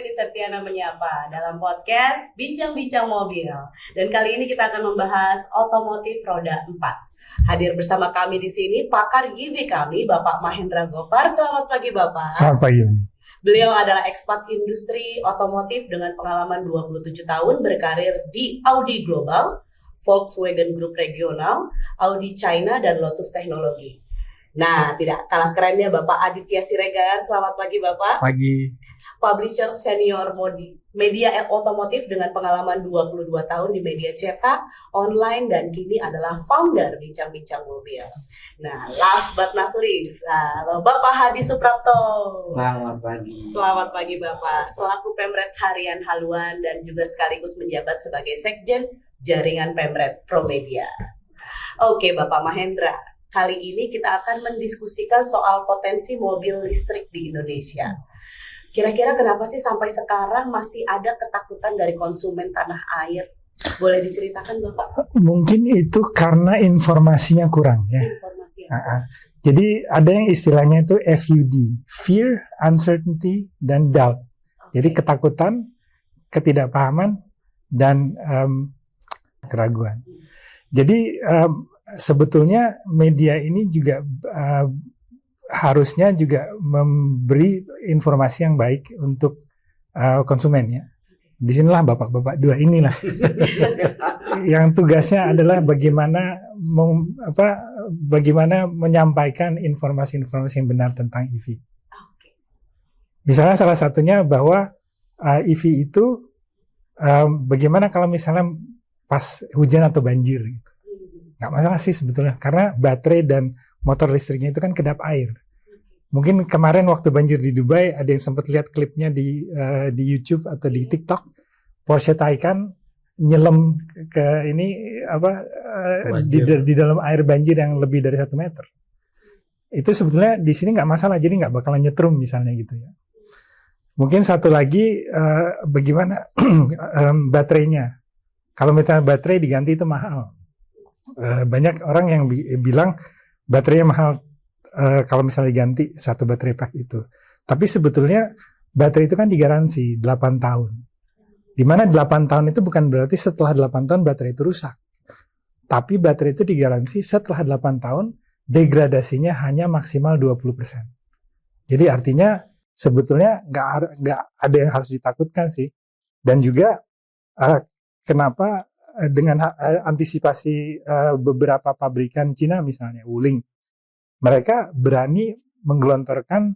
Winnie Septiana menyapa dalam podcast Bincang-Bincang Mobil. Dan kali ini kita akan membahas otomotif roda 4. Hadir bersama kami di sini pakar YIV kami, Bapak Mahendra Gopar. Selamat pagi, Bapak. Selamat pagi. Beliau adalah ekspat industri otomotif dengan pengalaman 27 tahun berkarir di Audi Global, Volkswagen Group Regional, Audi China, dan Lotus Teknologi. Nah, tidak kalah kerennya Bapak Aditya Siregar. Selamat pagi, Bapak. Pagi. Publisher senior media otomotif dengan pengalaman 22 tahun di media cetak, online, dan kini adalah founder Bincang-Bincang Mobil. Nah, last but not least, Bapak Hadi Suprapto. Selamat pagi. Selamat pagi, Bapak. Selaku Pemret Harian Haluan dan juga sekaligus menjabat sebagai Sekjen Jaringan Pemret Promedia. Oke, Bapak Mahendra. Kali ini kita akan mendiskusikan soal potensi mobil listrik di Indonesia. Kira-kira kenapa sih sampai sekarang masih ada ketakutan dari konsumen tanah air? Boleh diceritakan, Bapak? Mungkin itu karena informasinya kurang ya. Jadi ada yang istilahnya itu FUD, Fear, Uncertainty, dan Doubt. Jadi ketakutan, ketidakpahaman, dan keraguan. Jadi sebetulnya media ini juga harusnya juga memberi informasi yang baik untuk konsumen ya. Disinilah bapak-bapak dua inilah yang tugasnya adalah bagaimana menyampaikan informasi-informasi yang benar tentang EV. Misalnya salah satunya bahwa EV itu bagaimana kalau misalnya pas hujan atau banjir gitu. Nggak masalah sih sebetulnya, karena baterai dan motor listriknya itu kan kedap air. Mungkin kemarin waktu banjir di Dubai, ada yang sempat lihat klipnya di YouTube atau di TikTok, Porsche Taycan nyelam ke ini di dalam air banjir yang lebih dari 1 meter. Itu sebetulnya di sini nggak masalah, jadi nggak bakalan nyetrum misalnya gitu ya. Mungkin satu lagi bagaimana baterainya. Kalau misalnya baterai diganti itu mahal. Banyak orang yang bilang baterainya mahal kalau misalnya diganti satu baterai pack itu. Tapi sebetulnya baterai itu kan digaransi 8 tahun. Di mana 8 tahun itu bukan berarti setelah 8 tahun baterai itu rusak. Tapi baterai itu digaransi setelah 8 tahun degradasinya hanya maksimal 20%. Jadi artinya sebetulnya nggak ada yang harus ditakutkan sih. Dan juga kenapa dengan antisipasi beberapa pabrikan Cina misalnya, Wuling, mereka berani menggelontorkan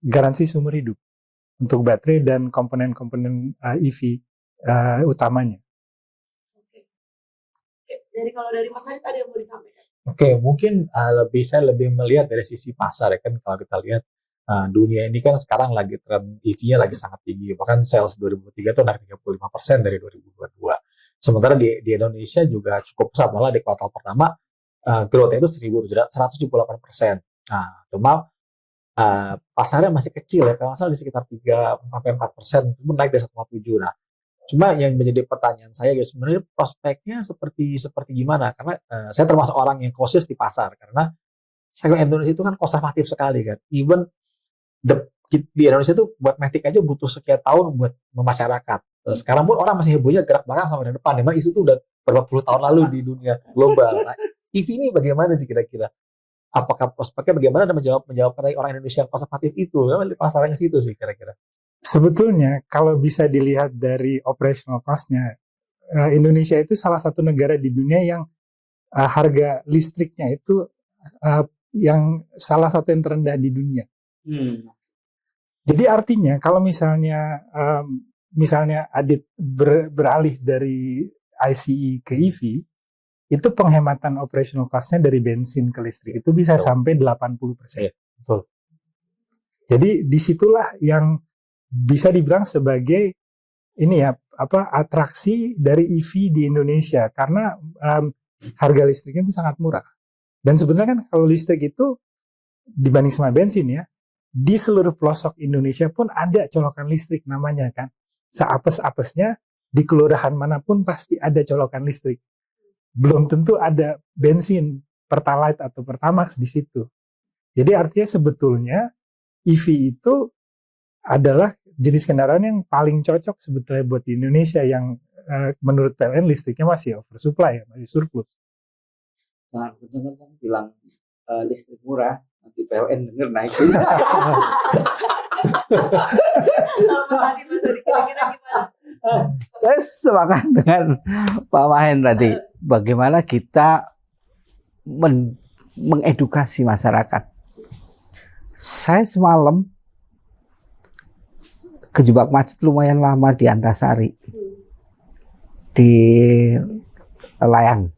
garansi seumur hidup untuk baterai dan komponen-komponen EV utamanya. Oke. Kalau dari Mas Harit ada yang mau disampaikan? Oke, mungkin saya lebih melihat dari sisi pasar ya kan. Kalau kita lihat dunia ini kan sekarang lagi tren EV-nya lagi sangat tinggi, bahkan sales 2003 itu naik 35% dari 2022. Sementara di Indonesia juga cukup pesat, malah di kuartal pertama growth-nya itu 178%. Nah, cuma pasarnya masih kecil ya, kalau misalnya di sekitar 3-4%, itu naik dari 1,7. Nah, cuma yang menjadi pertanyaan saya ya sebenarnya prospeknya seperti gimana? Karena saya termasuk orang yang cautious di pasar, karena segmen Indonesia itu kan konservatif sekali kan. Even di Indonesia itu buat matic aja butuh sekian tahun buat memasyarakat. Sekarang pun orang masih hebohnya gerak belakang sampai depan. Memang isu itu udah berapa puluh tahun lalu di dunia global. Nah, EV ini bagaimana sih kira-kira? Apakah prospeknya bagaimana dan menjawab orang Indonesia yang konservatif itu? Memang pasarnya ke situ sih kira-kira. Sebetulnya kalau bisa dilihat dari operational cost-nya, Indonesia itu salah satu negara di dunia yang harga listriknya itu yang salah satu yang terendah di dunia. Jadi artinya kalau misalnya Adit beralih dari ICE ke EV, itu penghematan operational cost-nya dari bensin ke listrik itu bisa sampai 80%. Betul. Jadi disitulah yang bisa dibilang sebagai atraksi dari EV di Indonesia, karena harga listriknya itu sangat murah. Dan sebenarnya kan kalau listrik itu dibanding sama bensin ya, di seluruh pelosok Indonesia pun ada colokan listrik namanya kan. Seapes-apesnya di kelurahan manapun pasti ada colokan listrik. Belum tentu ada bensin, Pertalite atau Pertamax di situ. Jadi artinya sebetulnya EV itu adalah jenis kendaraan yang paling cocok sebetulnya buat di Indonesia yang menurut PLN listriknya masih oversupply, masih surplus. Jangan kenceng-kenceng bilang listrik murah, nanti PLN denger naik. Saya sepakat dengan Pak Mahen tadi, bagaimana kita mengedukasi masyarakat. Saya semalam kejebak macet lumayan lama di Antasari, di Layang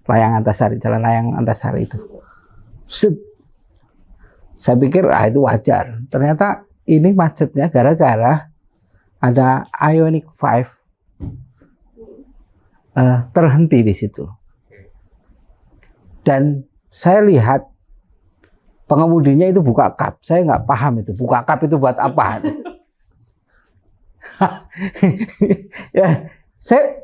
Antasari, jalan Layang Antasari itu. Saya pikir itu wajar. Ternyata ini macetnya gara-gara ada Ioniq 5 terhenti di situ. Dan saya lihat pengemudinya itu buka kap. Saya nggak paham itu buka kap itu buat apa. Ya, saya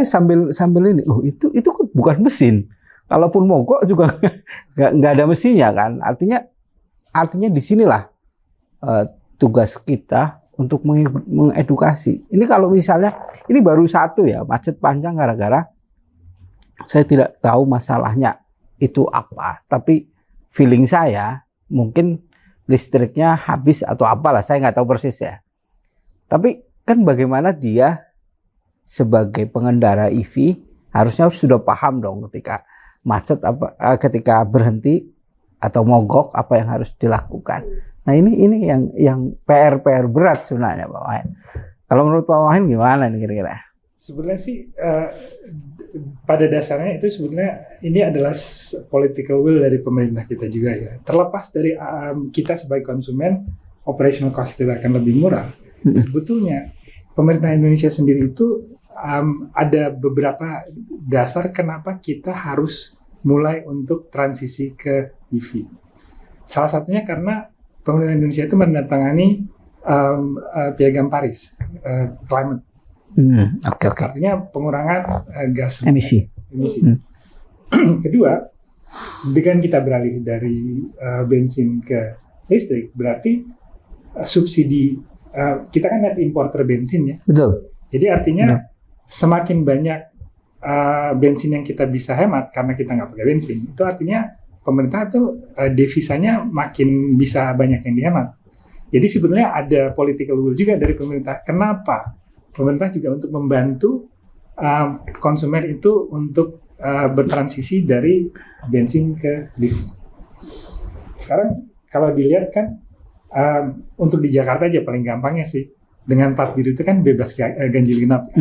sambil ini, itu bukan mesin. Kalaupun mogok juga nggak ada mesinnya kan. Artinya disinilah tugas kita untuk mengedukasi. Ini kalau misalnya ini baru satu ya macet panjang gara-gara saya tidak tahu masalahnya itu apa. Tapi feeling saya mungkin listriknya habis atau apalah, saya nggak tahu persis ya. Tapi kan bagaimana dia sebagai pengendara EV harusnya sudah paham dong ketika macet ketika berhenti atau mogok apa yang harus dilakukan. Nah ini yang PR berat sebenarnya Pak Mahen. Kalau menurut Pak Mahen gimana nih kira-kira? Sebenarnya sih pada dasarnya itu sebenarnya ini adalah political will dari pemerintah kita juga ya. Terlepas dari kita sebagai konsumen operational cost kita akan lebih murah. Sebetulnya pemerintah Indonesia sendiri itu ada beberapa dasar kenapa kita harus mulai untuk transisi ke EV. Salah satunya karena pemerintah Indonesia itu menandatangani Piagam Paris, climate. Oke. Artinya pengurangan gas emisi. Kedua, dengan kita beralih dari bensin ke listrik, berarti subsidi kita kan net importer bensin ya. Betul. Jadi artinya semakin banyak bensin yang kita bisa hemat karena kita nggak pakai bensin, itu artinya pemerintah tuh devisanya makin bisa banyak yang dihemat. Jadi sebenarnya ada political will juga dari pemerintah. Kenapa? Pemerintah juga untuk membantu konsumen itu untuk bertransisi dari bensin ke listrik. Sekarang kalau dilihat kan untuk di Jakarta aja paling gampangnya sih dengan plat biru itu kan bebas ganjil genap.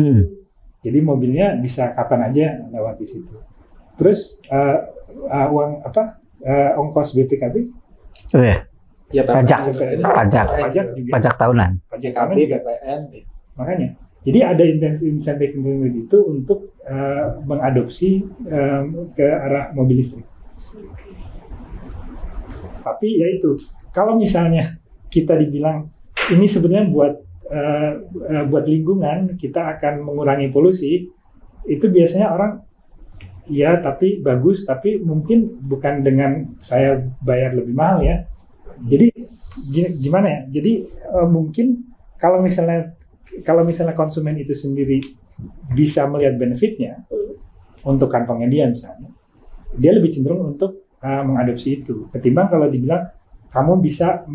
Jadi mobilnya bisa kapan aja lewat di situ. Terus ongkos BPKB? Oh ya. Ya, pajak juga. Pajak tahunan. Pajak tahunan juga. BPN. Makanya. Jadi ada insentif itu untuk mengadopsi ke arah mobil listrik. Tapi ya itu, kalau misalnya kita dibilang ini sebenarnya buat lingkungan, kita akan mengurangi polusi, itu biasanya orang ya tapi bagus, tapi mungkin bukan dengan saya bayar lebih mahal ya. Jadi gimana ya? Jadi mungkin kalau misalnya konsumen itu sendiri bisa melihat benefitnya untuk kantongnya dia misalnya, dia lebih cenderung untuk mengadopsi itu ketimbang kalau dibilang kamu bisa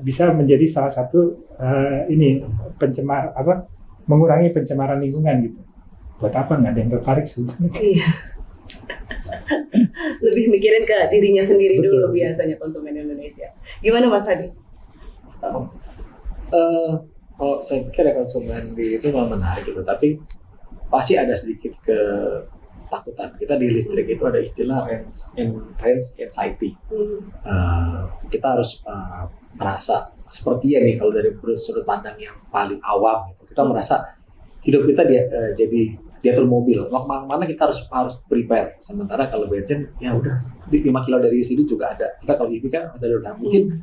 bisa menjadi salah satu mengurangi pencemaran lingkungan gitu. Buat apa, nggak ada yang tertarik sebetulnya. Iya. Lebih mikirin ke dirinya sendiri. Betul. Dulu biasanya konsumen Indonesia. Gimana Mas Hadi? Kalau saya pikir ya konsumen itu memang menarik gitu, tapi pasti ada sedikit ketakutan. Kita di listrik itu ada istilah range anxiety. Kita harus merasa seperti ya nih kalau dari sudut pandang yang paling awam gitu. Kita merasa hidup kita jadi diatur mobil. Mana kita harus prepare. Sementara kalau bensin ya udah 5 kilo dari sini juga ada. Kita kalau EV kan udah mungkin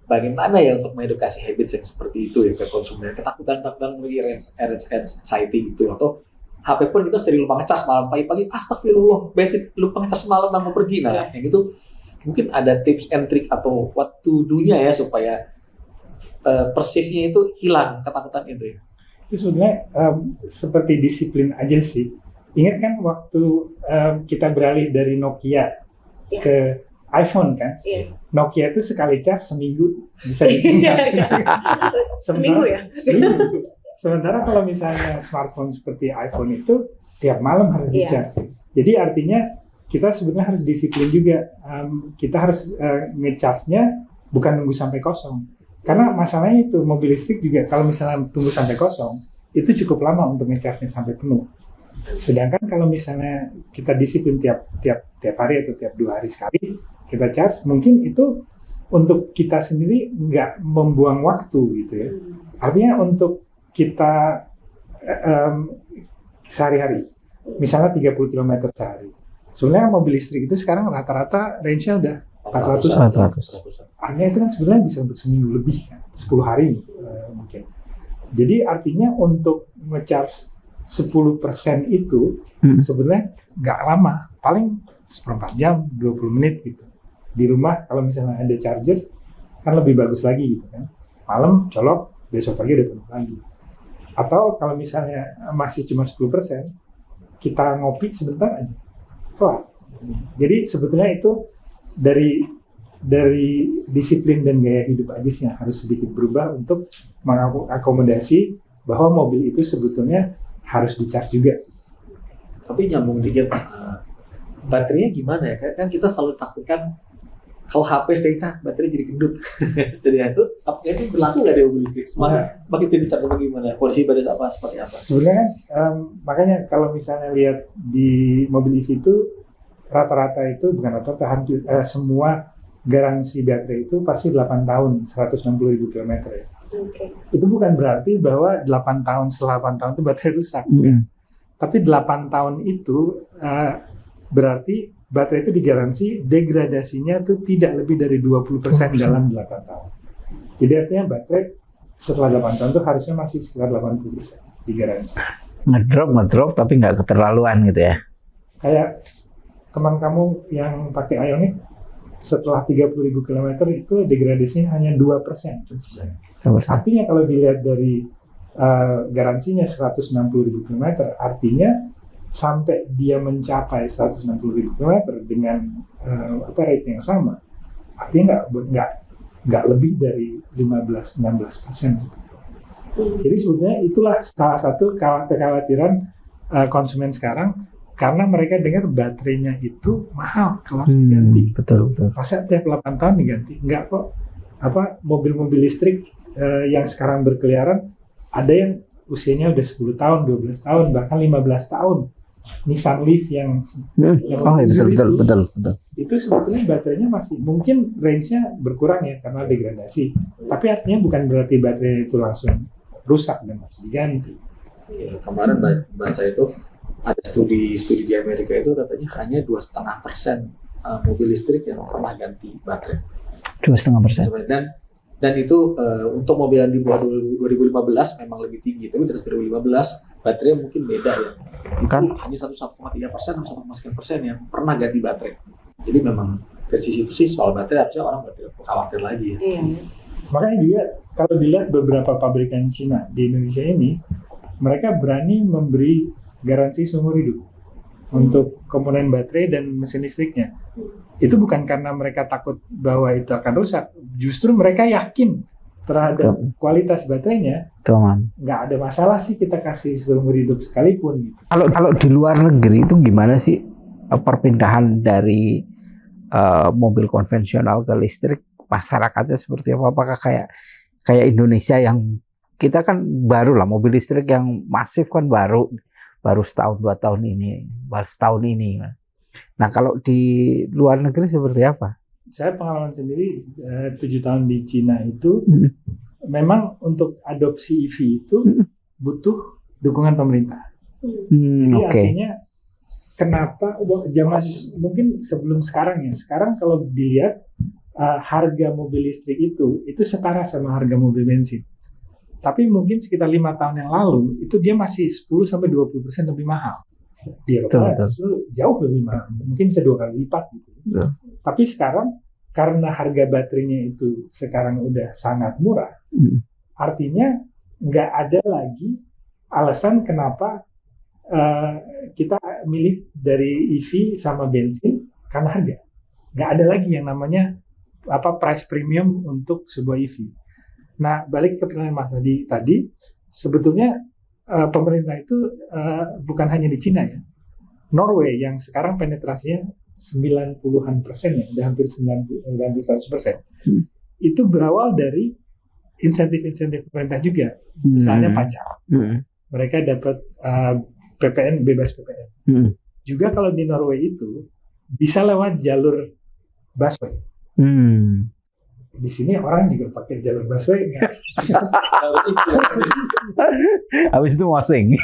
bagaimana ya untuk mengedukasi habits yang seperti itu ya ke konsumen. Ketakutan sebagai range anxiety itu, atau HP pun kita sering lupa ngecas malam pagi-pagi, astagfirullah bensin lupa ngecas malam mau pergi, nah yang gitu Mungkin ada tips and trick atau what to do-nya ya supaya persifnya itu hilang, ketakutan itu ya. Itu sebenarnya seperti disiplin aja sih. Ingat kan waktu kita beralih dari Nokia ke iPhone kan? Nokia itu sekali charge seminggu bisa ditinggal. Seminggu ya? Seminggu. Sementara kalau misalnya smartphone seperti iPhone itu tiap malam harus di-charge. Jadi artinya kita sebenarnya harus disiplin juga. Kita harus nge-charge-nya bukan nunggu sampai kosong. Karena masalahnya itu mobil listrik juga kalau misalnya tunggu sampai kosong, itu cukup lama untuk nge-charge-nya sampai penuh. Sedangkan kalau misalnya kita disiplin tiap hari atau tiap 2 hari sekali kita charge, mungkin itu untuk kita sendiri nggak membuang waktu gitu ya. Artinya untuk kita sehari-hari, misalnya 30 km sehari. Sebenarnya mobil listrik itu sekarang rata-rata range-nya udah 400. Artinya itu kan sebenarnya bisa untuk seminggu lebih kan, 10 hari mungkin. Jadi artinya untuk nge-charge 10% itu sebenarnya nggak lama, paling seperempat jam, 20 menit gitu. Di rumah kalau misalnya ada charger kan lebih bagus lagi gitu kan. Malam colok, besok pagi udah penuh lagi. Atau kalau misalnya masih cuma 10%, kita ngopi sebentar aja, kelar. Jadi sebetulnya itu dari disiplin dan gaya hidup aja sih yang harus sedikit berubah untuk mengakomodasi bahwa mobil itu sebetulnya harus di-charge juga. Tapi nyambung dikit, baterainya gimana ya? Kan kita selalu takutkan kalau HP stay charge, baterai jadi gendut. Jadi itu berlaku nggak di mobil listrik? Makin stay charge bagaimana? Kondisi baterai apa seperti apa? Sebenarnya makanya kalau misalnya lihat di mobil EV itu rata-rata itu bukan rata-rata hampir semua garansi baterai itu pasti 8 tahun 160.000 km ya. Itu bukan berarti bahwa 8 tahun setelah 8 tahun itu baterai rusak. Tapi 8 tahun itu berarti baterai itu digaransi degradasinya itu tidak lebih dari 20% dalam 8 tahun. Jadi artinya baterai setelah 8 tahun itu harusnya masih sekitar 80% digaransi. Ngedrop tapi nggak keterlaluan gitu ya. Kayak teman kamu yang pakai Ioniq setelah 30.000 km itu degradasinya hanya 2%. Artinya kalau dilihat dari garansinya 160.000 km, artinya sampai dia mencapai 160.000 km dengan rate yang sama, artinya nggak lebih dari 15-16%. Jadi sebetulnya itulah salah satu kekhawatiran konsumen sekarang. Karena mereka dengar baterainya itu mahal kalau harus diganti. Betul. Masa tiap 8 tahun diganti? Enggak kok. Mobil-mobil listrik yang sekarang berkeliaran, ada yang usianya udah 10 tahun, 12 tahun, bahkan 15 tahun. Nissan Leaf yang betul. Itu sebetulnya baterainya masih, mungkin range-nya berkurang ya karena degradasi. Tapi artinya bukan berarti baterainya itu langsung rusak dan harus diganti. Ya, kemarin baca itu, ada studi di Amerika itu katanya hanya 2,5% mobil listrik yang pernah ganti baterai. 2,5%. Dan itu untuk mobil yang di bawah 2015 memang lebih tinggi. Tapi dari 2015 baterai mungkin beda ya. Itu hanya 1,3% atau 1,9% yang pernah ganti baterai. Jadi memang dari sisi itu sih soal baterai harusnya orang tidak khawatir lagi ya. Makanya juga kalau dilihat beberapa pabrikan Cina di Indonesia ini, mereka berani memberi garansi seumur hidup untuk komponen baterai dan mesin listriknya. Itu bukan karena mereka takut bahwa itu akan rusak, justru mereka yakin terhadap kualitas baterainya. Nggak ada masalah sih kita kasih seumur hidup sekalipun. Gitu. Kalau di luar negeri itu gimana sih perpindahan dari mobil konvensional ke listrik? Masyarakatnya seperti apa? Apakah kayak Indonesia yang kita kan baru lah, mobil listrik yang masif kan baru setahun 2 tahun ini, baru setahun ini. Nah kalau di luar negeri seperti apa? Saya pengalaman sendiri 7 tahun di Cina itu memang untuk adopsi EV itu butuh dukungan pemerintah. Jadi artinya kenapa zaman mungkin sebelum sekarang ya, sekarang kalau dilihat harga mobil listrik itu setara sama harga mobil bensin. Tapi mungkin sekitar 5 tahun yang lalu itu dia masih 10-20% lebih mahal. Di Eropa Betul. justru jauh lebih mahal, mungkin bisa 2 kali lipat gitu. Betul. Tapi sekarang karena harga baterainya itu sekarang udah sangat murah, artinya nggak ada lagi alasan kenapa kita milih dari EV sama bensin karena harga. Nggak ada lagi yang namanya price premium untuk sebuah EV. Nah, balik ke pertanyaan Mas Adi tadi, sebetulnya pemerintah itu bukan hanya di Cina ya. Norway yang sekarang penetrasinya 90-an% ya, udah hampir 100%. Itu berawal dari insentif-insentif pemerintah juga. Misalnya pajak. Mereka dapat PPN, bebas PPN. Juga kalau di Norway itu bisa lewat jalur busway. Di sini orang juga pakai jalur busway. Habis itu mosing.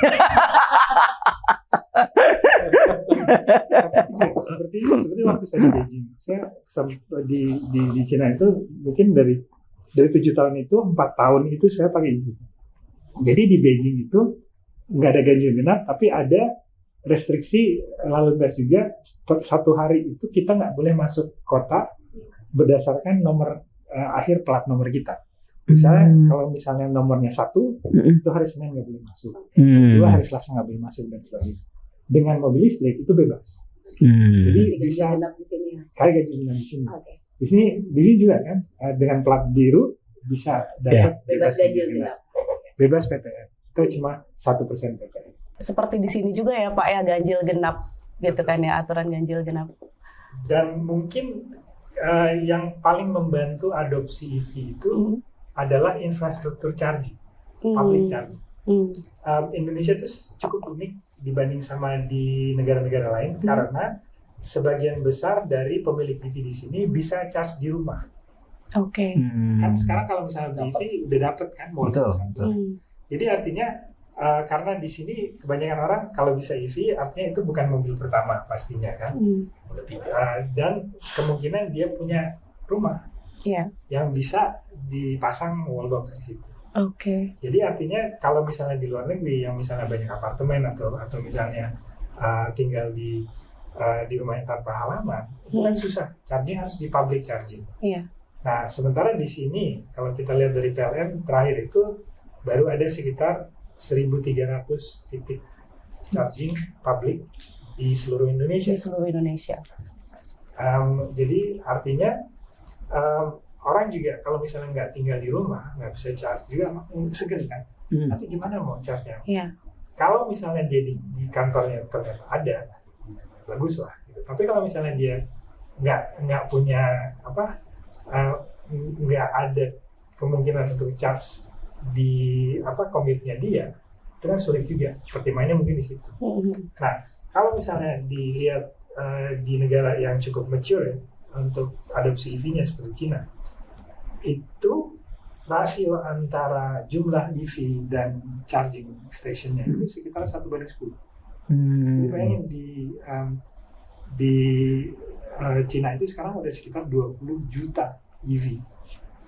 Seperti waktu saya di Beijing, saya di Cina itu mungkin dari 7 tahun itu 4 tahun itu saya pakai itu. Jadi di Beijing itu nggak ada ganjil genap, tapi ada restriksi lalu lintas juga. Satu hari itu kita nggak boleh masuk kota berdasarkan nomor akhir plat nomor kita. Misalnya kalau misalnya nomornya 1, itu hari Senin nggak boleh masuk. 2 hari Selasa nggak boleh masuk dan sebagainya. Dengan mobil listrik itu bebas. Jadi bisa genap di sini. kayak ganjil genap di sini. Oke. Di sini juga kan dengan plat biru bisa dapat Bebas ganjil genap. Bebas PPN. Itu cuma 1% PPN. Seperti di sini juga ya Pak ya, ganjil genap gitu kan ya, aturan ganjil genap. Dan mungkin yang paling membantu adopsi EV itu adalah infrastruktur charging, public charging. Indonesia itu cukup unik dibanding sama di negara-negara lain karena sebagian besar dari pemilik EV di sini bisa charge di rumah. Oke. Kan sekarang kalau misalnya beli EV udah dapet kan Betul. Jadi artinya karena di sini kebanyakan orang kalau bisa EV artinya itu bukan mobil pertama pastinya kan. Dan kemungkinan dia punya rumah yang bisa dipasang wallbox di situ. Oke. Jadi artinya kalau misalnya di luar negeri yang misalnya banyak apartemen atau misalnya tinggal di rumah yang tanpa halaman, itu kan susah. Charging harus di public charging. Iya. Nah, sementara di sini kalau kita lihat dari PLN terakhir itu baru ada sekitar 1.300 titik charging public di seluruh Indonesia. Di seluruh Indonesia. Jadi artinya orang juga kalau misalnya nggak tinggal di rumah, nggak bisa charge juga segan kan. Nanti gimana mau charge-nya? Iya. Kalau misalnya dia di kantornya ternyata ada, bagus lah. Gitu. Tapi kalau misalnya dia nggak punya nggak ada kemungkinan untuk charge di komitnya dia, itu kan sulit juga. Pertimbangannya mungkin di situ. Nah, kalau misalnya dilihat di negara yang cukup mature ya, untuk adopsi EV-nya seperti Cina, itu rasio antara jumlah EV dan charging station-nya itu sekitar 1:10. Jadi bayangin di Cina itu sekarang udah sekitar 20 juta EV.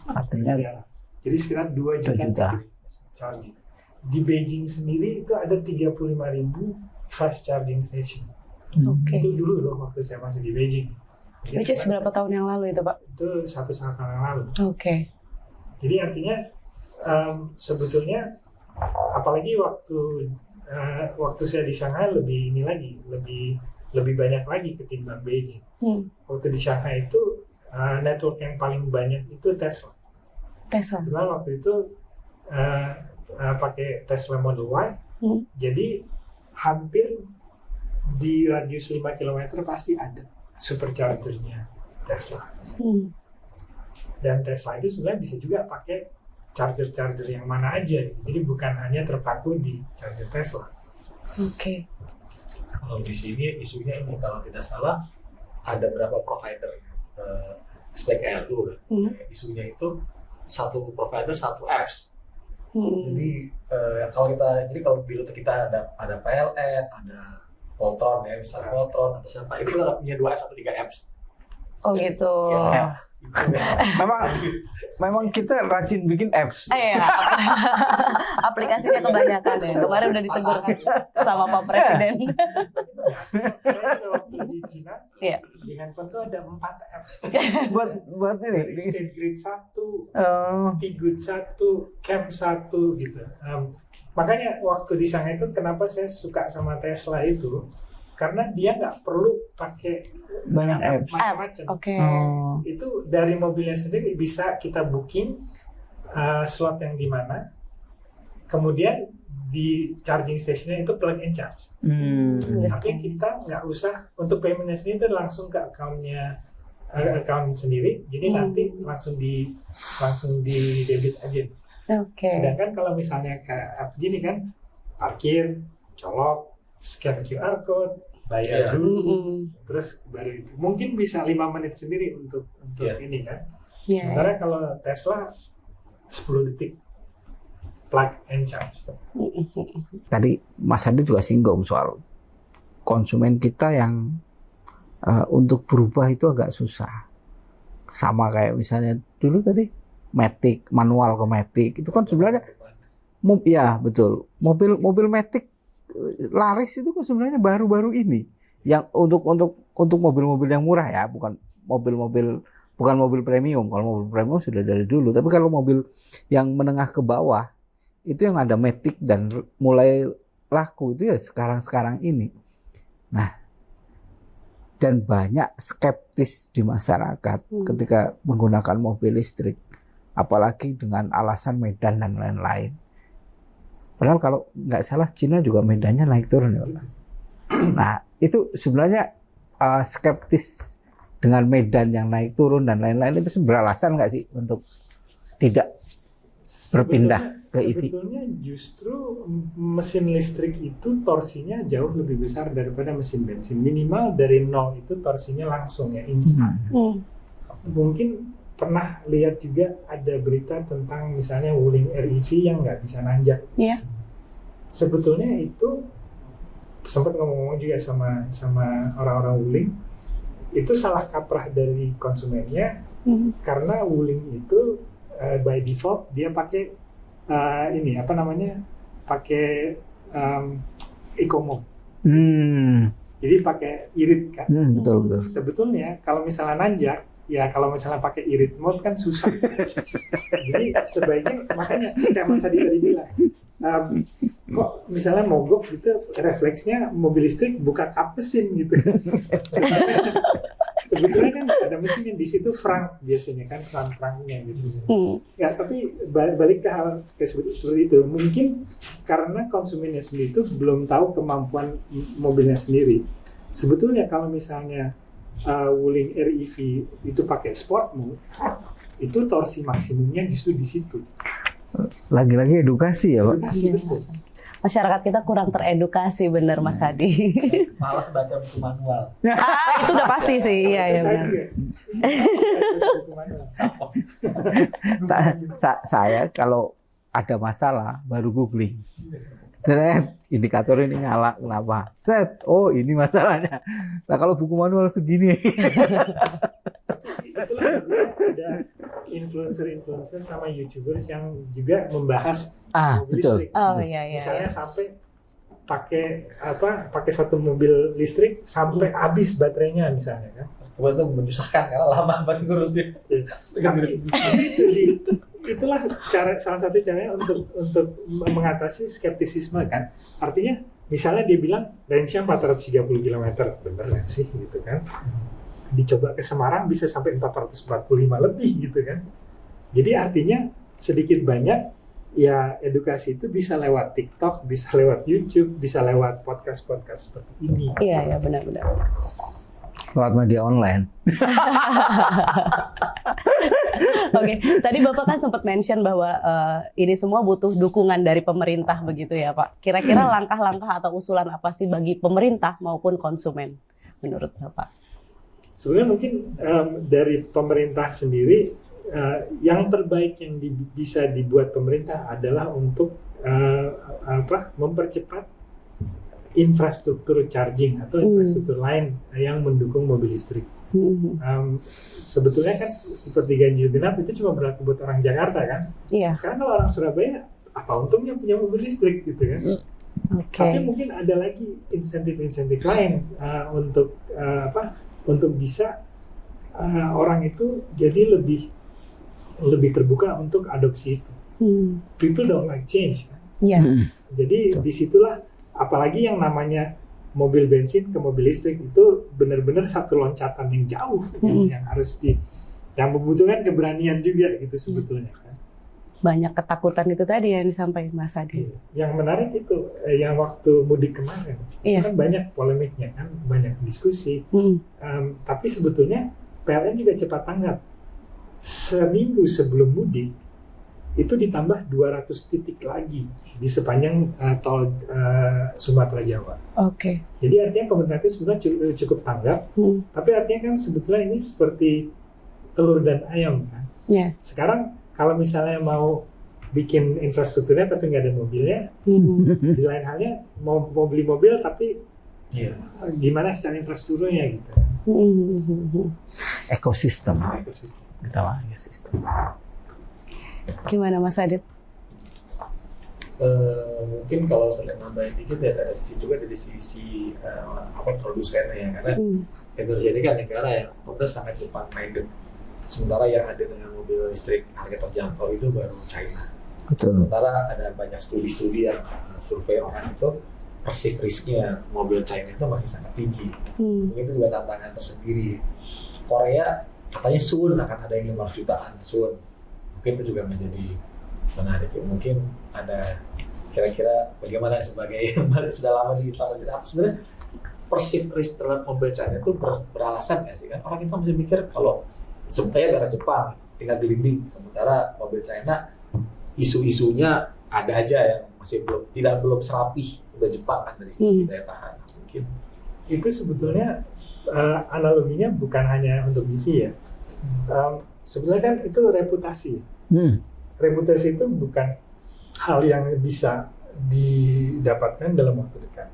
Artinya jadi sekitar 2 juta titik charging. Di Beijing sendiri itu ada 35.000 fast charging station. Itu dulu loh waktu saya masih di Beijing. Which is berapa tahun yang lalu itu Pak? Itu 1,5 tahun yang lalu. Oke. Jadi artinya sebetulnya apalagi waktu saya di Shanghai lebih banyak lagi ketimbang Beijing. Waktu di Shanghai itu network yang paling banyak itu Tesla. Karena waktu itu pakai Tesla Model Y, jadi hampir di radius 5 km pasti ada superchargernya Tesla. Dan Tesla itu sebenarnya bisa juga pakai charger yang mana aja, jadi bukan hanya terpaku di charger Tesla. Oke. Kalau di sini isunya ini kalau tidak salah ada berapa provider SPKLU kan? Isunya itu satu provider satu apps. Jadi kalau di Lutut kita ada PLN, ada Voltron ya, misalnya Voltron atau siapa itu kita punya 2 apps atau 3 apps. Oh gitu. Ya, Memang kita rajin bikin apps. Iya, aplikasinya kebanyakan ya. Kemarin udah ditegur sama Pak Presiden. Saya juga waktu di Cina, Iya. di handphone tuh ada 4 app. buat ini. State Grid 1, Oh, T-Good 1, Camp 1 gitu. Makanya waktu di sana itu kenapa saya suka sama Tesla itu, karena dia nggak perlu pakai banyak apps. macam-macam. Oke. Oh. Itu dari mobilnya sendiri bisa kita booking slot yang di mana, kemudian di charging stationnya itu plug and charge. Artinya kita nggak usah untuk paymentnya sendiri itu langsung ke account sendiri, jadi nanti langsung di debit aja. Oke. Sedangkan kalau misalnya kayak gini kan, parkir, colok, scan QR code, bayar dulu, terus baru itu. Mungkin bisa 5 menit sendiri untuk ini kan. Iya. Sementara kalau Tesla 10 detik plug and charge. Tadi Mas Andi juga singgung soal konsumen kita yang untuk berubah itu agak susah. Sama kayak misalnya dulu tadi Matic, manual ke Matic itu kan sebenarnya ya betul. Mobil Matic laris itu kan sebenarnya baru-baru ini. Yang untuk mobil-mobil yang murah ya, bukan mobil premium. Kalau mobil premium sudah dari dulu, tapi kalau mobil yang menengah ke bawah itu yang ada Matic dan mulai laku itu ya sekarang ini. Nah, dan banyak skeptis di masyarakat ketika menggunakan mobil listrik, apalagi dengan alasan medan dan lain-lain. Padahal kalau nggak salah Cina juga medannya naik turun ya Pak. Nah, itu sebenarnya skeptis dengan medan yang naik turun dan lain-lain itu beralasan nggak sih untuk tidak berpindah ke EV? Sebetulnya justru mesin listrik itu torsinya jauh lebih besar daripada mesin bensin. Minimal dari 0 itu torsinya langsung ya, instan. Mungkin pernah lihat juga ada berita tentang misalnya Wuling REV yang nggak bisa nanjak. Iya. Sebetulnya itu sempat ngomong-ngomong juga sama orang-orang Wuling, itu salah kaprah dari konsumennya karena Wuling itu by default dia pakai pakai eco-mode. Jadi pakai irit kan. Betul. Sebetulnya kalau misalnya nanjak, ya kalau misalnya pakai irit mode kan susah. Jadi sebaiknya, makanya kayak Mas Adi tadi bilang, kok misalnya mogok gitu, refleksnya mobil listrik buka kap mesin gitu. Sebetulnya kan ada mesin yang di situ frank biasanya kan, frank-franknya gitu. Ya tapi balik ke hal seperti itu, mungkin karena konsumennya sendiri itu belum tahu kemampuan mobilnya sendiri. Sebetulnya kalau misalnya Wuling REV itu pakai sport mode, itu torsi maksimumnya justru di situ. Lagi-lagi edukasi ya Pak. Edukasi betul. Masyarakat kita kurang teredukasi, bener Mas Adi. Malas baca buku manual. Itu udah pasti sih, iya Saya benar. juga. Saya kalau ada masalah baru googling. Indikator ini nyala, kenapa? Oh ini masalahnya. Nah kalau buku manual segini. Itulah ada influencer sama YouTubers yang juga membahas mobil Betul. listrik. Oh iya. Misalnya sampai pakai satu mobil listrik sampai habis baterainya misalnya kan. Kemudian itu menyusahkan karena lama banget ngurusnya. Jadi itulah salah satu caranya untuk mengatasi skeptisisme kan. Artinya misalnya dia bilang range-nya 430 km, bener nggak sih gitu kan? Dicoba ke Semarang bisa sampai 445 lebih gitu kan. Jadi artinya sedikit banyak ya edukasi itu bisa lewat TikTok, bisa lewat YouTube, bisa lewat podcast-podcast seperti ini. Iya benar-benar. Lewat media online. Oke, tadi Bapak kan sempat mention bahwa ini semua butuh dukungan dari pemerintah begitu ya Pak. Kira-kira langkah-langkah atau usulan apa sih bagi pemerintah maupun konsumen menurut Bapak? Sebenarnya mungkin dari pemerintah sendiri yang terbaik yang bisa dibuat pemerintah adalah untuk mempercepat infrastruktur charging atau infrastruktur lain yang mendukung mobil listrik. Sebetulnya kan seperti ganjil genap itu cuma berlaku buat orang Jakarta kan. Iya. Sekarang kalau orang Surabaya, apa untungnya punya mobil listrik gitu kan? Oke. Tapi mungkin ada lagi insentif-insentif lain untuk untuk bisa orang itu jadi lebih terbuka untuk adopsi itu. People don't like change. Kan? Yes. Jadi disitulah, apalagi yang namanya mobil bensin ke mobil listrik itu benar-benar satu loncatan yang jauh yang harus yang membutuhkan keberanian juga gitu sebetulnya kan. Banyak ketakutan itu tadi yang disampaikan Mas Adi. Yang menarik itu yang waktu mudik kemarin itu kan banyak polemiknya kan, banyak diskusi. Tapi sebetulnya PLN juga cepat tanggap. Seminggu sebelum mudik itu ditambah 200 titik lagi di sepanjang tol Sumatera Jawa. Oke. Jadi artinya pemerintah itu sebenarnya cukup tanggap, tapi artinya kan sebetulnya ini seperti telur dan ayam kan. Yeah. Sekarang kalau misalnya mau bikin infrastrukturnya tapi nggak ada mobilnya, di lain halnya mau beli mobil tapi gimana secara infrastrukturnya gitu. Ekosistem. Kita ekosistem. Gimana Mas Adit? Mungkin kalau selain nambahin dikit ya ada sisi juga dari sisi produsennya ya, karena Indonesia ini kan negara yang udah sangat cepat minded. Sementara yang ada dengan mobil listrik harga terjangkau itu baru China. Betul. Sementara ada banyak studi-studi yang survei orang itu perceived risk-nya mobil China itu masih sangat tinggi. Mungkin itu juga tantangan tersendiri. Korea katanya soon akan ada yang 500 jutaan soon. Mungkin itu juga menjadi menarik. Mungkin ada kira-kira bagaimana sebagai yang sudah lama di apa sebenarnya perceived risk terhadap mobil China itu beralasan nggak sih kan? Orang kita masih mikir kalau supaya daerah Jepang tinggal gelinding, sementara mobil China isu-isunya ada aja yang masih belum serapih udah Jepang kan dari sisi daya tahan. Mungkin itu sebetulnya analoginya bukan hanya untuk EV ya. Sebenarnya kan itu reputasi. Reputasi itu bukan hal yang bisa didapatkan dalam waktu dekat.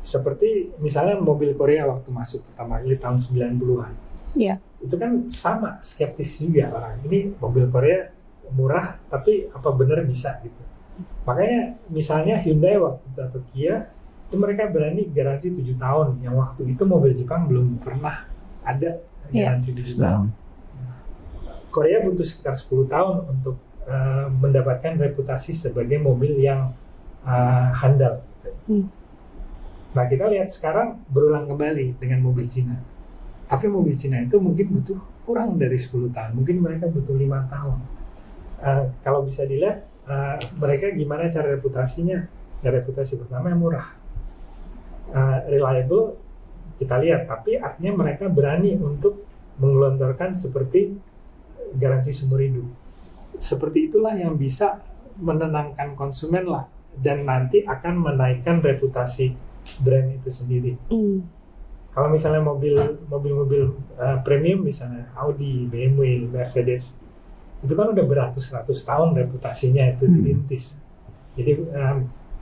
Seperti misalnya mobil Korea waktu masuk pertama kali tahun 90-an. Iya. Itu kan sama, skeptis juga orang. Ini mobil Korea murah, tapi apa benar bisa gitu. Makanya misalnya Hyundai waktu itu atau Kia, itu mereka berani garansi 7 tahun. Yang waktu itu mobil Jepang belum pernah ada garansi 7 tahun. Korea butuh sekitar 10 tahun untuk mendapatkan reputasi sebagai mobil yang handal. Nah kita lihat sekarang berulang kembali dengan mobil Cina. Tapi mobil Cina itu mungkin butuh kurang dari 10 tahun. Mungkin mereka butuh 5 tahun. Kalau bisa dilihat, mereka gimana cara reputasinya. Ya, reputasi pertama yang murah. Reliable, kita lihat. Tapi artinya mereka berani untuk menggelontorkan seperti garansi seumur hidup. Seperti itulah yang bisa menenangkan konsumen lah. Dan nanti akan menaikkan reputasi brand itu sendiri. Kalau misalnya mobil-mobil premium misalnya Audi, BMW, Mercedes, itu kan udah beratus-ratus tahun reputasinya itu dirintis. Jadi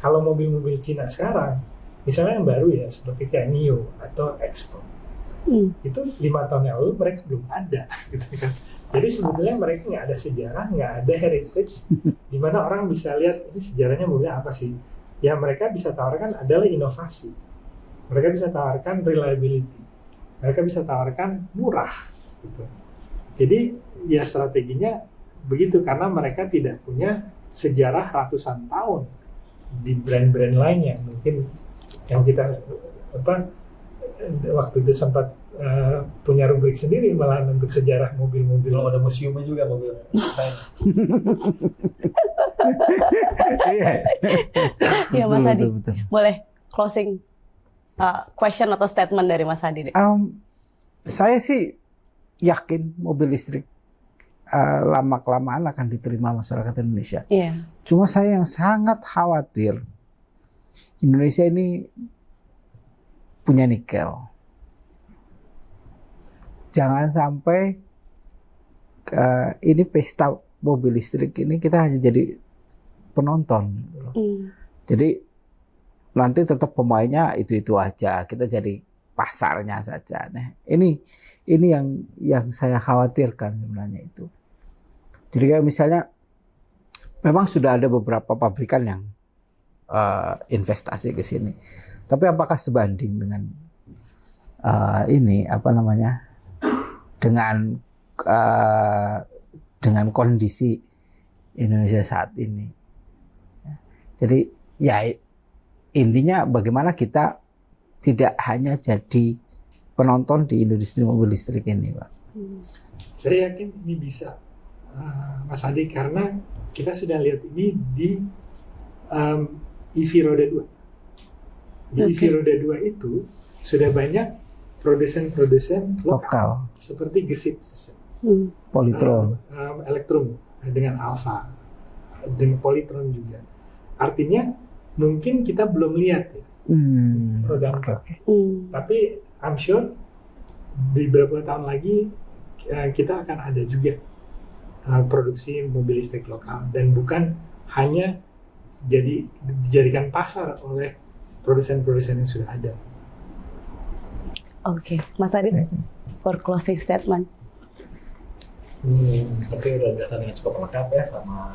kalau mobil-mobil Cina sekarang, misalnya yang baru ya seperti kayak Nio atau Expo, itu 5 tahun yang lalu mereka belum ada, gitu kan. Jadi sebetulnya mereka nggak ada sejarah, nggak ada heritage, di mana orang bisa lihat ini sejarahnya mobilnya apa sih? Ya mereka bisa tawarkan adalah inovasi. Mereka bisa tawarkan reliability, mereka bisa tawarkan murah, gitu. Jadi ya strateginya begitu karena mereka tidak punya sejarah ratusan tahun di brand-brand lain yang mungkin yang kita waktu itu sempat punya rubrik sendiri malah untuk sejarah mobil-mobil. belum ada museumnya juga mobil China. Ya Mas Adi, boleh closing question atau statement dari Mas Adi deh. Saya sih yakin mobil listrik lama-kelamaan akan diterima masyarakat Indonesia. Iya. Cuma saya yang sangat khawatir Indonesia ini punya nikel. Jangan sampai ini pesta mobil listrik ini kita hanya jadi penonton. Jadi nanti tetap pemainnya itu aja. Kita jadi pasarnya saja. Nah, ini yang saya khawatirkan sebenarnya itu. Jadi kayak misalnya memang sudah ada beberapa pabrikan yang investasi ke sini. Tapi apakah sebanding dengan dengan kondisi Indonesia saat ini? Jadi ya intinya bagaimana kita tidak hanya jadi penonton di industri mobil listrik ini, Pak. Saya yakin ini bisa, Mas Adi, karena kita sudah lihat ini di EV roda 2. Di EV roda 2 itu sudah banyak produsen-produsen lokal seperti Gesit, Polytron, Elektrum dengan Alfa, dengan Polytron juga. Artinya mungkin kita belum lihat ya program tapi I'm sure di beberapa tahun lagi kita akan ada juga produksi mobil listrik lokal, dan bukan hanya dijadikan pasar oleh produsen-produsen yang sudah ada. Oke, Mas Adit, for closing statement. Tapi udah biasa dengan cukup lengkap ya sama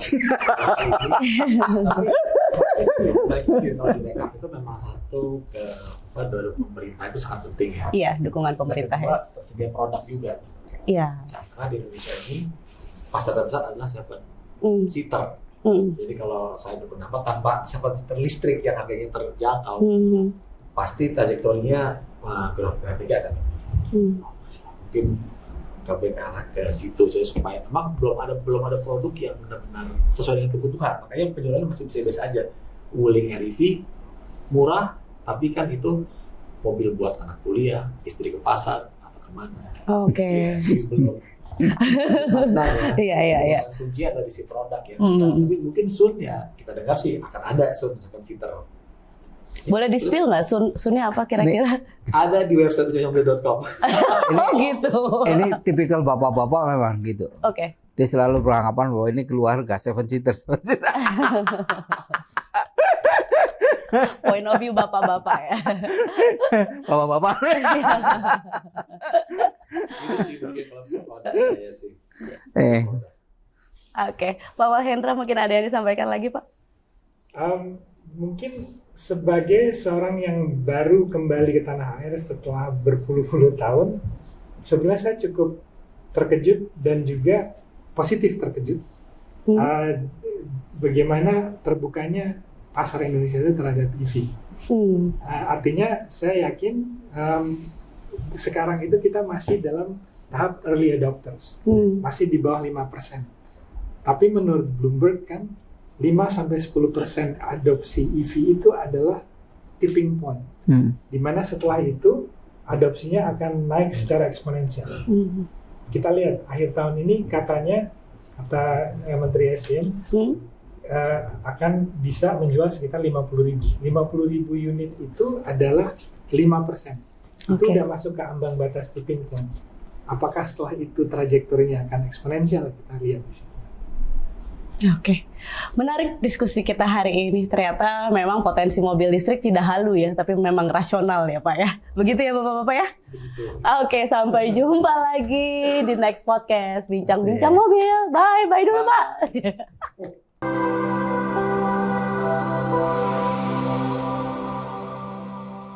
tapi di backup itu memang satu dari pemerintah itu sangat penting ya. Iya, dukungan pemerintah ya. Tersedia produk juga. Iya. Karena di Indonesia ini pasar terbesar adalah seven seater. Jadi kalau saya berpendapat tanpa seven seater listrik yang harganya terjangkau, pasti trajektorinya growth grafiknya akan mungkin ke arah ke situ, jadi supaya memang belum ada produk yang benar-benar sesuai dengan kebutuhan, makanya penjualannya masih bisa aja. Wuling REV murah, tapi kan itu mobil buat anak kuliah, istri ke pasar atau kemana. Oke. Iya. Kunci ada di si produk ya. Tapi mungkin soon ya kita dengar sih akan ada soon misalkan seater. Boleh di-spill nggak sunnya apa kira-kira? Ada di website ucapmobil.com. Oh gitu. Ini tipikal bapak-bapak memang gitu. Oke. Dia selalu beranggapan bahwa ini keluarga seven seater. Point of view bapak-bapak ya. Bapak-bapak. Itu sih mungkin kalau produk saya sih. Oke, Pak Mahendra mungkin ada yang disampaikan lagi, Pak? Mungkin sebagai seorang yang baru kembali ke tanah air setelah berpuluh-puluh tahun, sebenarnya saya cukup terkejut dan juga positif terkejut bagaimana terbukanya pasar Indonesia itu terhadap EV. Artinya saya yakin sekarang itu kita masih dalam tahap early adopters, masih di bawah 5%. Tapi menurut Bloomberg kan 5-10% adopsi EV itu adalah tipping point, di mana setelah itu adopsinya akan naik secara eksponensial. Kita lihat akhir tahun ini kata Menteri SDM akan bisa menjual sekitar 50.000 unit itu adalah 5%. Itu udah masuk ke ambang batas tipping point. Apakah setelah itu trajektorinya akan eksponensial, kita lihat di situ. Oke, menarik diskusi kita hari ini. Ternyata memang potensi mobil listrik tidak halu ya, tapi memang rasional ya Pak ya. Begitu ya Bapak-Bapak ya? Oke, sampai jumpa lagi di next podcast Bincang-Bincang Mobil. Bye dulu Pak.